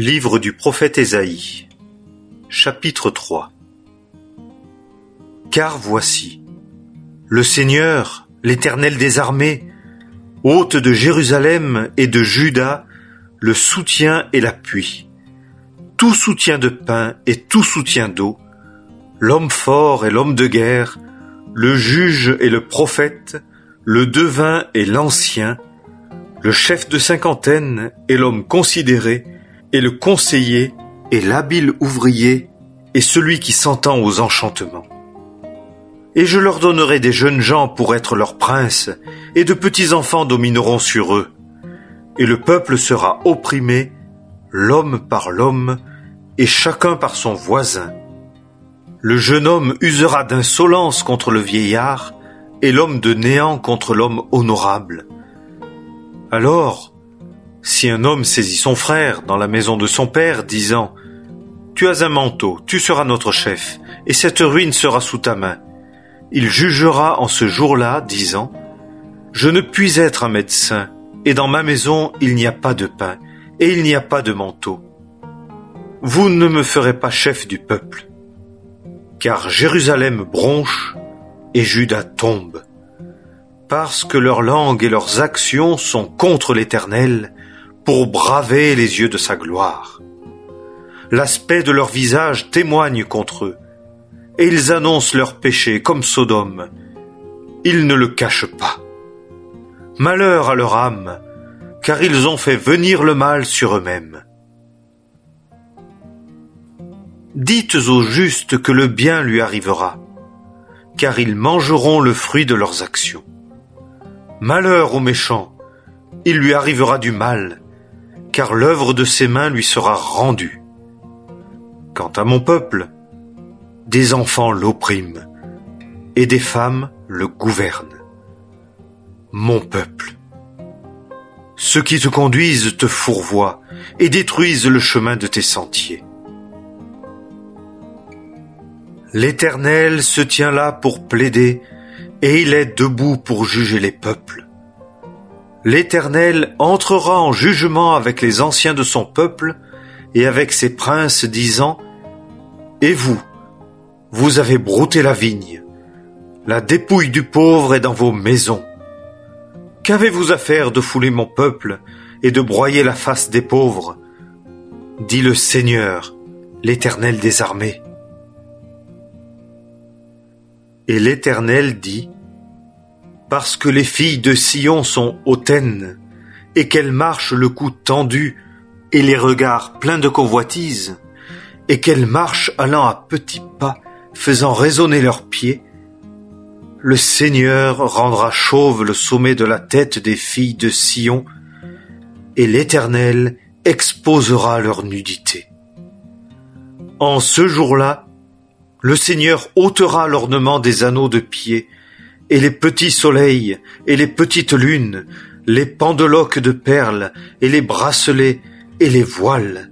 Livre du prophète Ésaïe, chapitre 3. Car voici, le Seigneur, l'Éternel des armées, hôte de Jérusalem et de Juda, le soutien et l'appui, tout soutien de pain et tout soutien d'eau, l'homme fort et l'homme de guerre, le juge et le prophète, le devin et l'ancien, le chef de cinquantaine et l'homme considéré, et le conseiller et l'habile ouvrier et celui qui s'entend aux enchantements. Et je leur donnerai des jeunes gens pour être leurs princes, et de petits enfants domineront sur eux. Et le peuple sera opprimé, l'homme par l'homme, et chacun par son voisin. Le jeune homme usera d'insolence contre le vieillard, et l'homme de néant contre l'homme honorable. Alors, si un homme saisit son frère dans la maison de son père, disant « Tu as un manteau, tu seras notre chef, et cette ruine sera sous ta main », il jugera en ce jour-là, disant « Je ne puis être un médecin, et dans ma maison il n'y a pas de pain, et il n'y a pas de manteau. Vous ne me ferez pas chef du peuple. Car Jérusalem bronche, et Juda tombe, parce que leurs langues et leurs actions sont contre l'Éternel, pour braver les yeux de sa gloire. L'aspect de leur visage témoigne contre eux, et ils annoncent leurs péchés comme Sodome. Ils ne le cachent pas. Malheur à leur âme, car ils ont fait venir le mal sur eux-mêmes. Dites aux justes que le bien lui arrivera, car ils mangeront le fruit de leurs actions. Malheur aux méchants, il lui arrivera du mal, car l'œuvre de ses mains lui sera rendue. Quant à mon peuple, des enfants l'oppriment, et des femmes le gouvernent. Mon peuple, ceux qui te conduisent te fourvoient, et détruisent le chemin de tes sentiers. L'Éternel se tient là pour plaider, et il est debout pour juger les peuples. L'Éternel entrera en jugement avec les anciens de son peuple et avec ses princes, disant « Et vous, vous avez brouté la vigne, la dépouille du pauvre est dans vos maisons. Qu'avez-vous à faire de fouler mon peuple et de broyer la face des pauvres ? Dit le Seigneur, l'Éternel des armées. » Et l'Éternel dit « Parce que les filles de Sion sont hautaines, et qu'elles marchent le cou tendu et les regards pleins de convoitise, et qu'elles marchent allant à petits pas, faisant résonner leurs pieds, le Seigneur rendra chauve le sommet de la tête des filles de Sion, et l'Éternel exposera leur nudité. En ce jour-là, le Seigneur ôtera l'ornement des anneaux de pied, et les petits soleils, et les petites lunes, les pendeloques de perles, et les bracelets, et les voiles,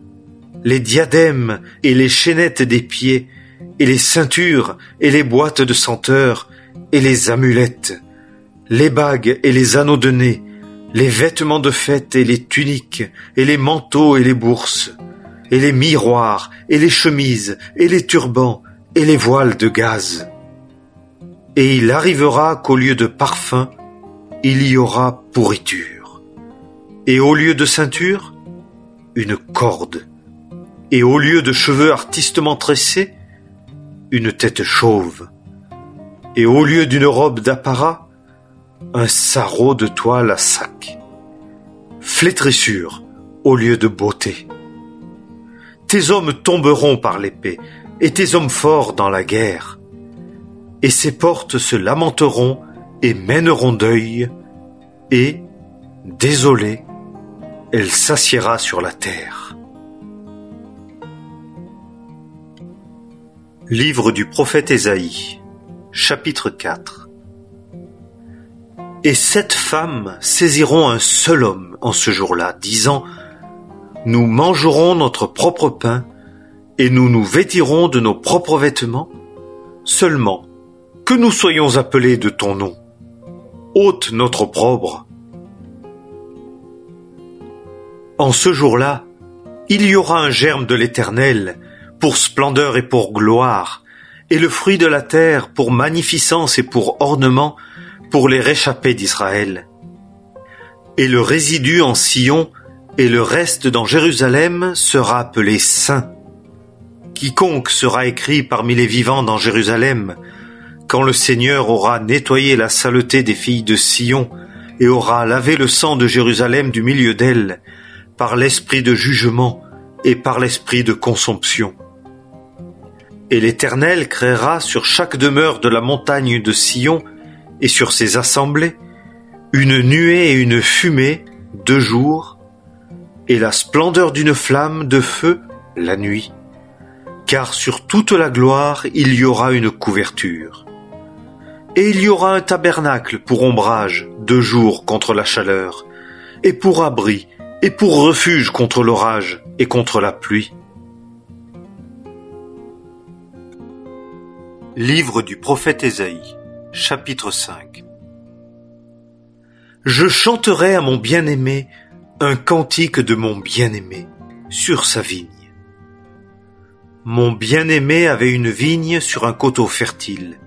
les diadèmes, et les chaînettes des pieds, et les ceintures, et les boîtes de senteurs, et les amulettes, les bagues, et les anneaux de nez, les vêtements de fête, et les tuniques, et les manteaux, et les bourses, et les miroirs, et les chemises, et les turbans, et les voiles de gaze. Et il arrivera qu'au lieu de parfum, il y aura pourriture. Et au lieu de ceinture, une corde. Et au lieu de cheveux artistement tressés, une tête chauve. Et au lieu d'une robe d'apparat, un sarrau de toile à sac. Flétrissure au lieu de beauté. Tes hommes tomberont par l'épée, et tes hommes forts dans la guerre. Et ses portes se lamenteront et mèneront deuil, et, désolée, elle s'assiera sur la terre. Livre du prophète Ésaïe, chapitre 4. Et 7 femmes saisiront un seul homme en ce jour-là, disant « Nous mangerons notre propre pain, et nous nous vêtirons de nos propres vêtements, seulement que nous soyons appelés de ton nom. Ôte notre opprobre. En ce jour-là, Il y aura un germe de l'Éternel, pour splendeur et pour gloire, et le fruit de la terre pour magnificence et pour ornement, pour les réchappés d'Israël. Et le résidu en Sion et le reste dans Jérusalem sera appelé saint. Quiconque sera écrit parmi les vivants dans Jérusalem, quand le Seigneur aura nettoyé la saleté des filles de Sion et aura lavé le sang de Jérusalem du milieu d'elle, par l'esprit de jugement et par l'esprit de consomption. Et l'Éternel créera sur chaque demeure de la montagne de Sion et sur ses assemblées une nuée et une fumée 2 jours, et la splendeur d'une flamme de feu la nuit. Car sur toute la gloire il y aura une couverture. Et il y aura un tabernacle pour ombrage 2 jours contre la chaleur, et pour abri, et pour refuge contre l'orage et contre la pluie. Livre du prophète Ésaïe, chapitre 5. Je chanterai à mon bien-aimé un cantique de mon bien-aimé sur sa vigne. Mon bien-aimé avait une vigne sur un coteau fertile.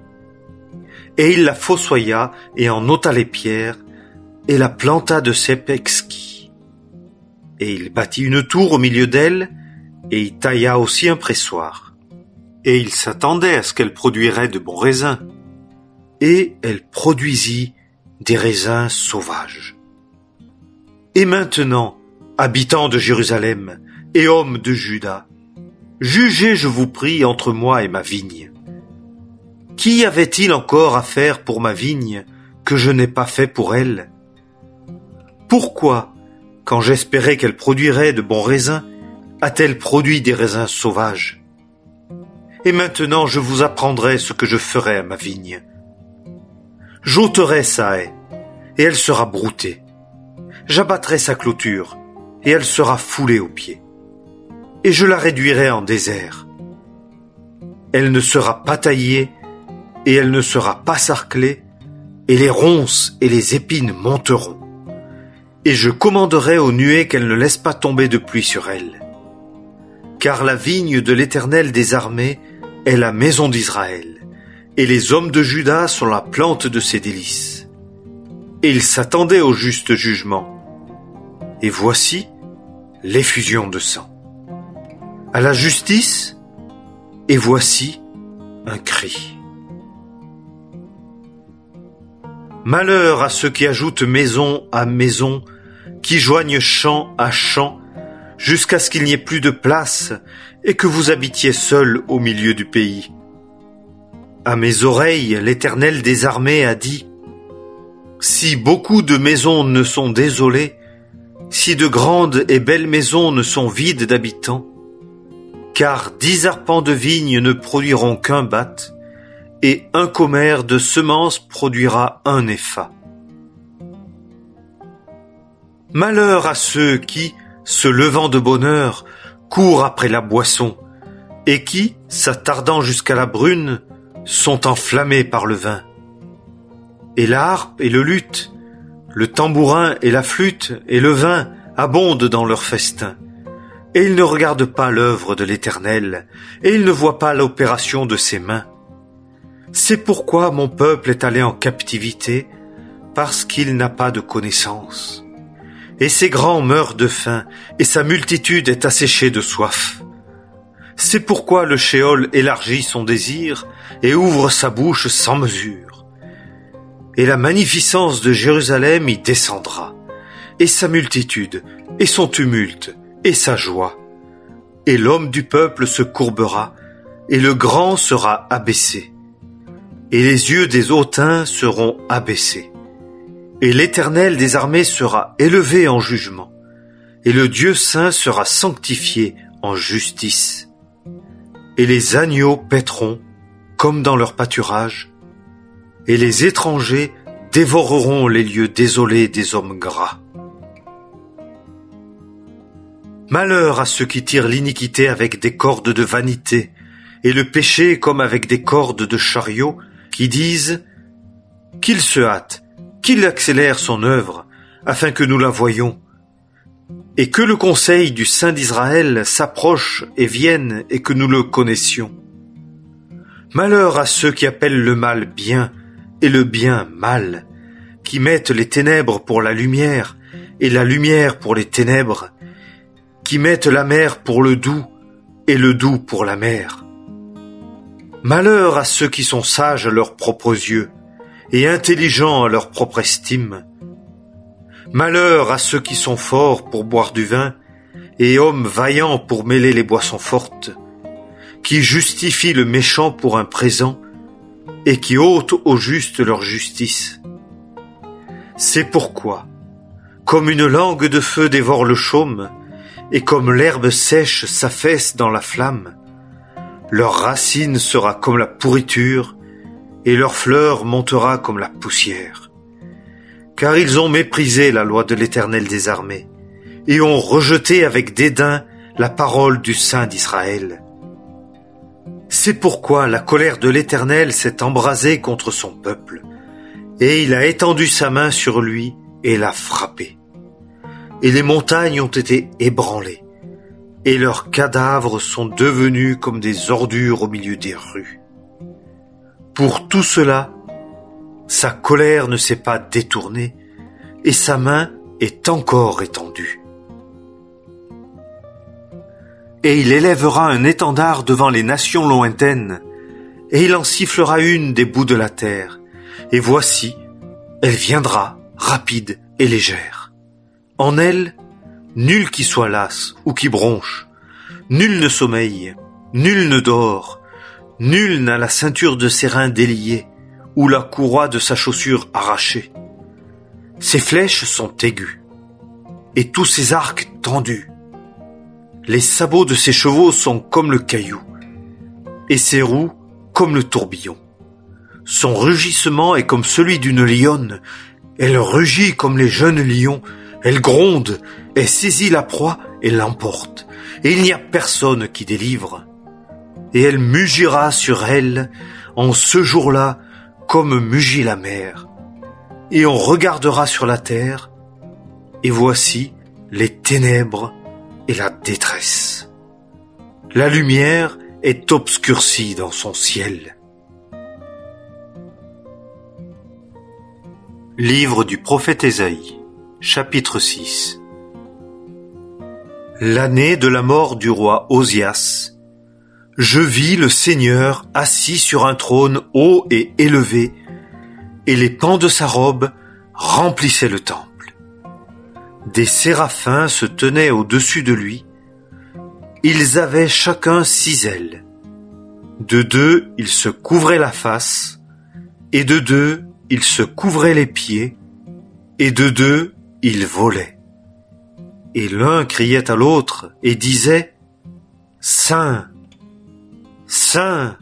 Et il la fossoya et en ôta les pierres, et la planta de cèpes exquis. Et il bâtit une tour au milieu d'elle, et y tailla aussi un pressoir. Et il s'attendait à ce qu'elle produirait de bons raisins. Et elle produisit des raisins sauvages. Et maintenant, habitants de Jérusalem et hommes de Juda, jugez, je vous prie, entre moi et ma vigne. Qui avait-il encore à faire pour ma vigne que je n'ai pas fait pour elle? Pourquoi, quand j'espérais qu'elle produirait de bons raisins, a-t-elle produit des raisins sauvages? Et maintenant je vous apprendrai ce que je ferai à ma vigne. J'ôterai sa haie, et elle sera broutée. J'abattrai sa clôture, et elle sera foulée aux pieds. Et je la réduirai en désert. Elle ne sera pas taillée, et elle ne sera pas sarclée, et les ronces et les épines monteront. Et je commanderai aux nuées qu'elles ne laissent pas tomber de pluie sur elle. Car la vigne de l'Éternel des armées est la maison d'Israël, et les hommes de Juda sont la plante de ses délices. Et ils s'attendaient au juste jugement. Et voici l'effusion de sang. À la justice, et voici un cri. Malheur à ceux qui ajoutent maison à maison, qui joignent champ à champ, jusqu'à ce qu'il n'y ait plus de place et que vous habitiez seuls au milieu du pays. À mes oreilles, l'Éternel des armées a dit : si beaucoup de maisons ne sont désolées, si de grandes et belles maisons ne sont vides d'habitants, car 10 arpents de vigne ne produiront qu'un bath, et un commère de semences produira un épha. Malheur à ceux qui, se levant de bonne heure, courent après la boisson, et qui, s'attardant jusqu'à la brune, sont enflammés par le vin. Et la harpe et le luth, le tambourin et la flûte et le vin abondent dans leur festin. Et ils ne regardent pas l'œuvre de l'Éternel, et ils ne voient pas l'opération de ses mains. C'est pourquoi mon peuple est allé en captivité, parce qu'il n'a pas de connaissance. Et ses grands meurent de faim, et sa multitude est asséchée de soif. C'est pourquoi le Shéol élargit son désir, et ouvre sa bouche sans mesure. Et la magnificence de Jérusalem y descendra, et sa multitude, et son tumulte, et sa joie. Et l'homme du peuple se courbera, et le grand sera abaissé. Et les yeux des hautains seront abaissés. Et l'Éternel des armées sera élevé en jugement, et le Dieu saint sera sanctifié en justice. Et les agneaux paîtront, comme dans leur pâturage, et les étrangers dévoreront les lieux désolés des hommes gras. Malheur à ceux qui tirent l'iniquité avec des cordes de vanité, et le péché comme avec des cordes de chariot, qui disent « Qu'il se hâte, qu'il accélère son œuvre, afin que nous la voyions. et que le conseil du Saint d'Israël s'approche et vienne et que nous le connaissions. Malheur à ceux qui appellent le mal bien et le bien mal, qui mettent les ténèbres pour la lumière et la lumière pour les ténèbres, qui mettent la mer pour le doux et le doux pour la mer. Malheur à ceux qui sont sages à leurs propres yeux et intelligents à leur propre estime. Malheur à ceux qui sont forts pour boire du vin et hommes vaillants pour mêler les boissons fortes, qui justifient le méchant pour un présent et qui ôtent au juste leur justice. C'est pourquoi, comme une langue de feu dévore le chaume, et comme l'herbe sèche s'affaisse dans la flamme, leur racine sera comme la pourriture, et leur fleur montera comme la poussière. Car ils ont méprisé la loi de l'Éternel des armées, et ont rejeté avec dédain la parole du Saint d'Israël. C'est pourquoi la colère de l'Éternel s'est embrasée contre son peuple, et il a étendu sa main sur lui et l'a frappé. Et les montagnes ont été ébranlées, et leurs cadavres sont devenus comme des ordures au milieu des rues. Pour tout cela, sa colère ne s'est pas détournée, et sa main est encore étendue. Et il élèvera un étendard devant les nations lointaines, et il en sifflera une des bouts de la terre, et voici, elle viendra, rapide et légère. En elle, nul qui soit las ou qui bronche, nul ne sommeille, nul ne dort, nul n'a la ceinture de ses reins déliée, ou la courroie de sa chaussure arrachée. Ses flèches sont aiguës, et tous ses arcs tendus. Les sabots de ses chevaux sont comme le caillou, et ses roues comme le tourbillon. Son rugissement est comme celui d'une lionne. Elle rugit comme les jeunes lions. Elle gronde, elle saisit la proie et l'emporte. Et il n'y a personne qui délivre. Et elle mugira sur elle en ce jour-là comme mugit la mer. Et on regardera sur la terre, et voici les ténèbres et la détresse. La lumière est obscurcie dans son ciel. Livre du prophète Ésaïe, chapitre 6. L'année de la mort du roi Osias, je vis le Seigneur assis sur un trône haut et élevé, et les pans de sa robe remplissaient le temple. Des séraphins se tenaient au-dessus de lui. Ils avaient chacun 6 ailes. De 2, ils se couvraient la face, et de 2, ils se couvraient les pieds, et de 2, ils volaient. Et l'un criait à l'autre et disait : Saint, Saint,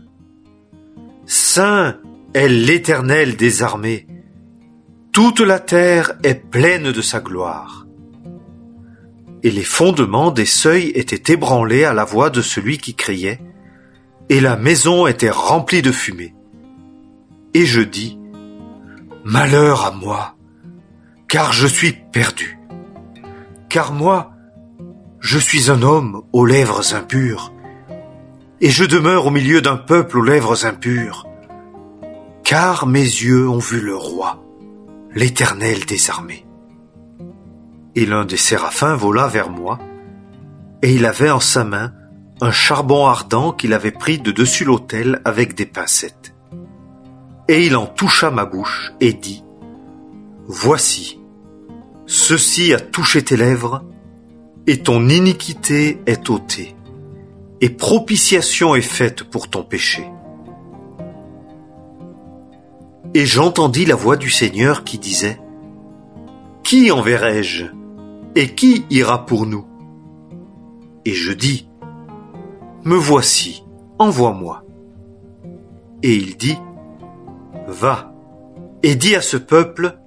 Saint est l'Éternel des armées. Toute la terre est pleine de sa gloire. Et les fondements des seuils étaient ébranlés à la voix de celui qui criait, et la maison était remplie de fumée. Et je dis : Malheur à moi, car je suis perdu. Car moi, je suis un homme aux lèvres impures, et je demeure au milieu d'un peuple aux lèvres impures. Car mes yeux ont vu le roi, l'Éternel des armées. Et l'un des séraphins vola vers moi, et il avait en sa main un charbon ardent qu'il avait pris de dessus l'autel avec des pincettes. Et il en toucha ma bouche et dit : Voici, ceci a touché tes lèvres, et ton iniquité est ôtée, et propitiation est faite pour ton péché. Et j'entendis la voix du Seigneur qui disait : Qui enverrai-je ? Et qui ira pour nous ? Et je dis : Me voici, envoie-moi. Et il dit : Va, et dis à ce peuple :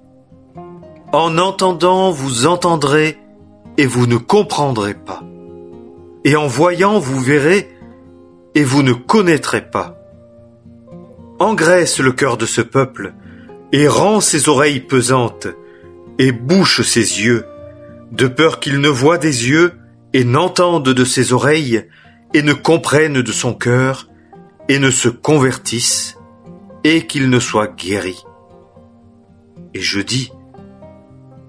En entendant, vous entendrez, et vous ne comprendrez pas. Et en voyant, vous verrez, et vous ne connaîtrez pas. Engraisse le cœur de ce peuple, et rends ses oreilles pesantes, et bouche ses yeux, de peur qu'il ne voie des yeux et n'entende de ses oreilles et ne comprenne de son cœur et ne se convertisse et qu'il ne soit guéri. Et je dis,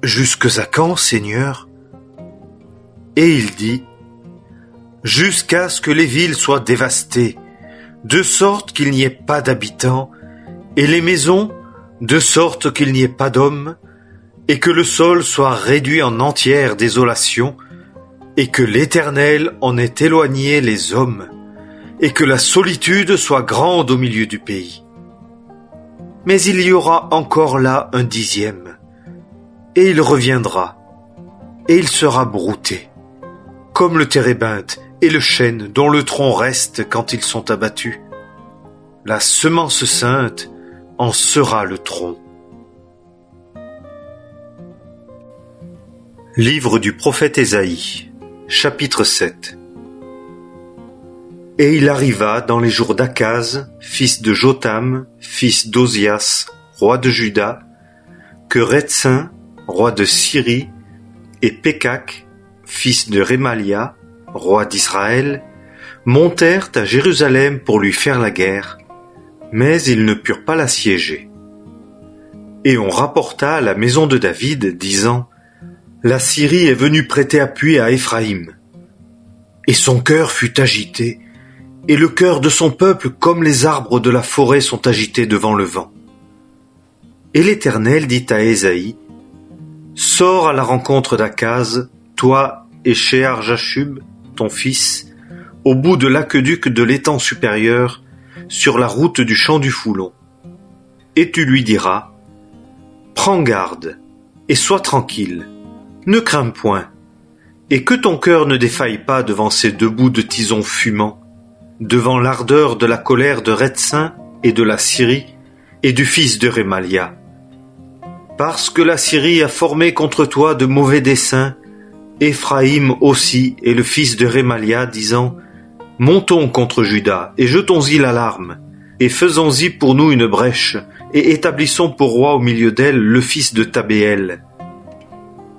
jusque à quand, Seigneur? Et il dit, jusqu'à ce que les villes soient dévastées, de sorte qu'il n'y ait pas d'habitants, et les maisons, de sorte qu'il n'y ait pas d'hommes, et que le sol soit réduit en entière désolation, et que l'Éternel en ait éloigné les hommes, et que la solitude soit grande au milieu du pays. Mais il y aura encore là un 10e, et il reviendra, et il sera brouté, comme le térébinthe et le chêne dont le tronc reste quand ils sont abattus. La semence sainte en sera le tronc. Livre du prophète Ésaïe, chapitre 7. Et il arriva dans les jours d'Akaz, fils de Jotham, fils d'Ozias, roi de Juda, que Rétsin, roi de Syrie, et Pékak, fils de Rémalia, roi d'Israël, montèrent à Jérusalem pour lui faire la guerre, mais ils ne purent pas l'assiéger. Et on rapporta à la maison de David, disant, la Syrie est venue prêter appui à Éphraïm. Et son cœur fut agité, et le cœur de son peuple comme les arbres de la forêt sont agités devant le vent. Et l'Éternel dit à Ésaïe, sors à la rencontre d'Akaz, toi et Shear-Jashub, ton fils, au bout de l'aqueduc de l'étang supérieur, sur la route du champ du Foulon. Et tu lui diras, prends garde, et sois tranquille, ne crains point, et que ton cœur ne défaille pas devant ces 2 bouts de tison fumants, devant l'ardeur de la colère de Rétsin et de la Syrie et du fils de Rémalia. Parce que la Syrie a formé contre toi de mauvais desseins, Éphraïm aussi et le fils de Rémalia, disant, montons contre Juda et jetons-y l'alarme, et faisons-y pour nous une brèche, et établissons pour roi au milieu d'elle le fils de Tabéel.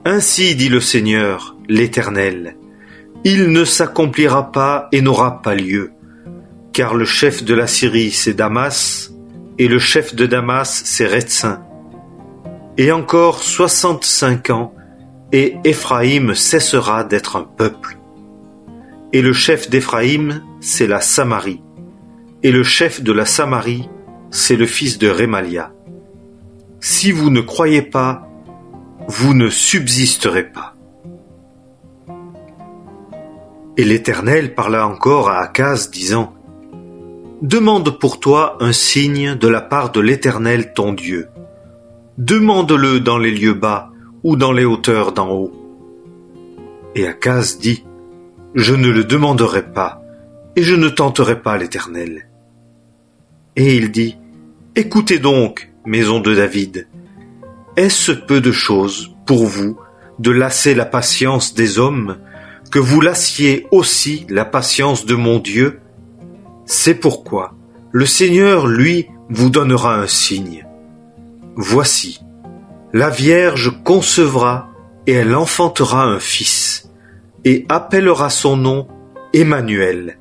Ainsi dit le Seigneur, l'Éternel, il ne s'accomplira pas et n'aura pas lieu, car le chef de la Syrie c'est Damas, et le chef de Damas c'est Rétsin. Et encore 65 ans, et Éphraïm cessera d'être un peuple. Et le chef d'Éphraïm, c'est la Samarie, et le chef de la Samarie, c'est le fils de Rémalia. Si vous ne croyez pas, vous ne subsisterez pas. Et l'Éternel parla encore à Akaz, disant, demande pour toi un signe de la part de l'Éternel ton Dieu. Demande-le dans les lieux bas ou dans les hauteurs d'en haut. Et Akaz dit, je ne le demanderai pas, et je ne tenterai pas l'Éternel. Et il dit, écoutez donc, maison de David, est-ce peu de chose pour vous de lasser la patience des hommes, que vous lassiez aussi la patience de mon Dieu? C'est pourquoi le Seigneur, lui, vous donnera un signe. Voici, la Vierge concevra et elle enfantera un fils, et appellera son nom Emmanuel.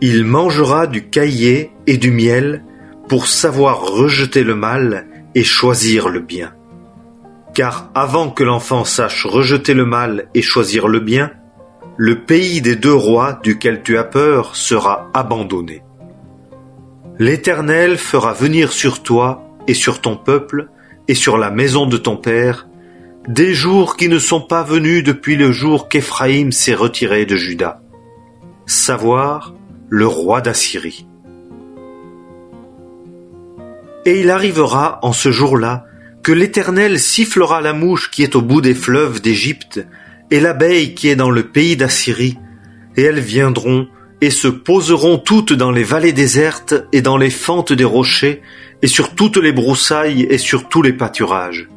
Il mangera du caillé et du miel pour savoir rejeter le mal et choisir le bien. Car avant que l'enfant sache rejeter le mal et choisir le bien, le pays des 2 rois duquel tu as peur sera abandonné. L'Éternel fera venir sur toi et sur ton peuple et sur la maison de ton père des jours qui ne sont pas venus depuis le jour qu'Éphraïm s'est retiré de Juda, savoir le roi d'Assyrie. Et il arrivera en ce jour-là que l'Éternel sifflera la mouche qui est au bout des fleuves d'Égypte et l'abeille qui est dans le pays d'Assyrie, et elles viendront et se poseront toutes dans les vallées désertes et dans les fentes des rochers et sur toutes les broussailles et sur tous les pâturages.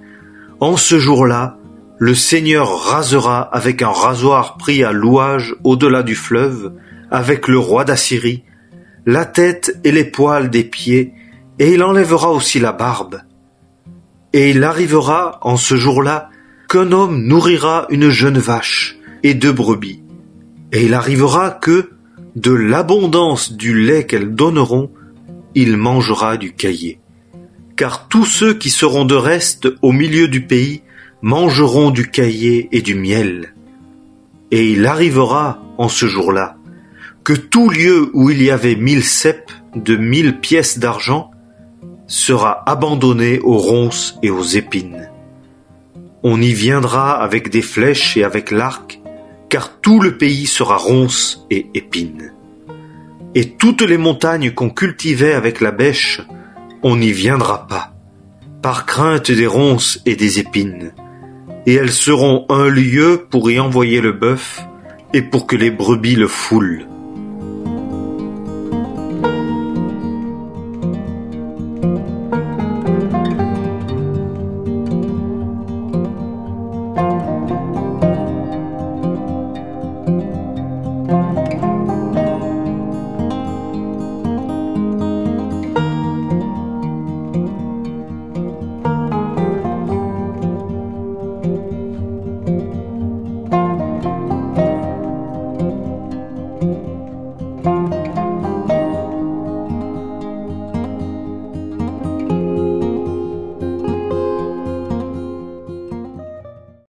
En ce jour-là, le Seigneur rasera avec un rasoir pris à louage au-delà du fleuve, avec le roi d'Assyrie, la tête et les poils des pieds, et il enlèvera aussi la barbe. Et il arrivera en ce jour-là qu'un homme nourrira une jeune vache et 2 brebis. Et il arrivera que, de l'abondance du lait qu'elles donneront, il mangera du caillé. Car tous ceux qui seront de reste au milieu du pays mangeront du caillé et du miel. Et il arrivera, en ce jour-là, que tout lieu où il y avait 1000 ceps de 1000 pièces d'argent sera abandonné aux ronces et aux épines. On y viendra avec des flèches et avec l'arc, car tout le pays sera ronces et épines. Et toutes les montagnes qu'on cultivait avec la bêche, on n'y viendra pas, par crainte des ronces et des épines. Et elles seront un lieu pour y envoyer le bœuf et pour que les brebis le foulent.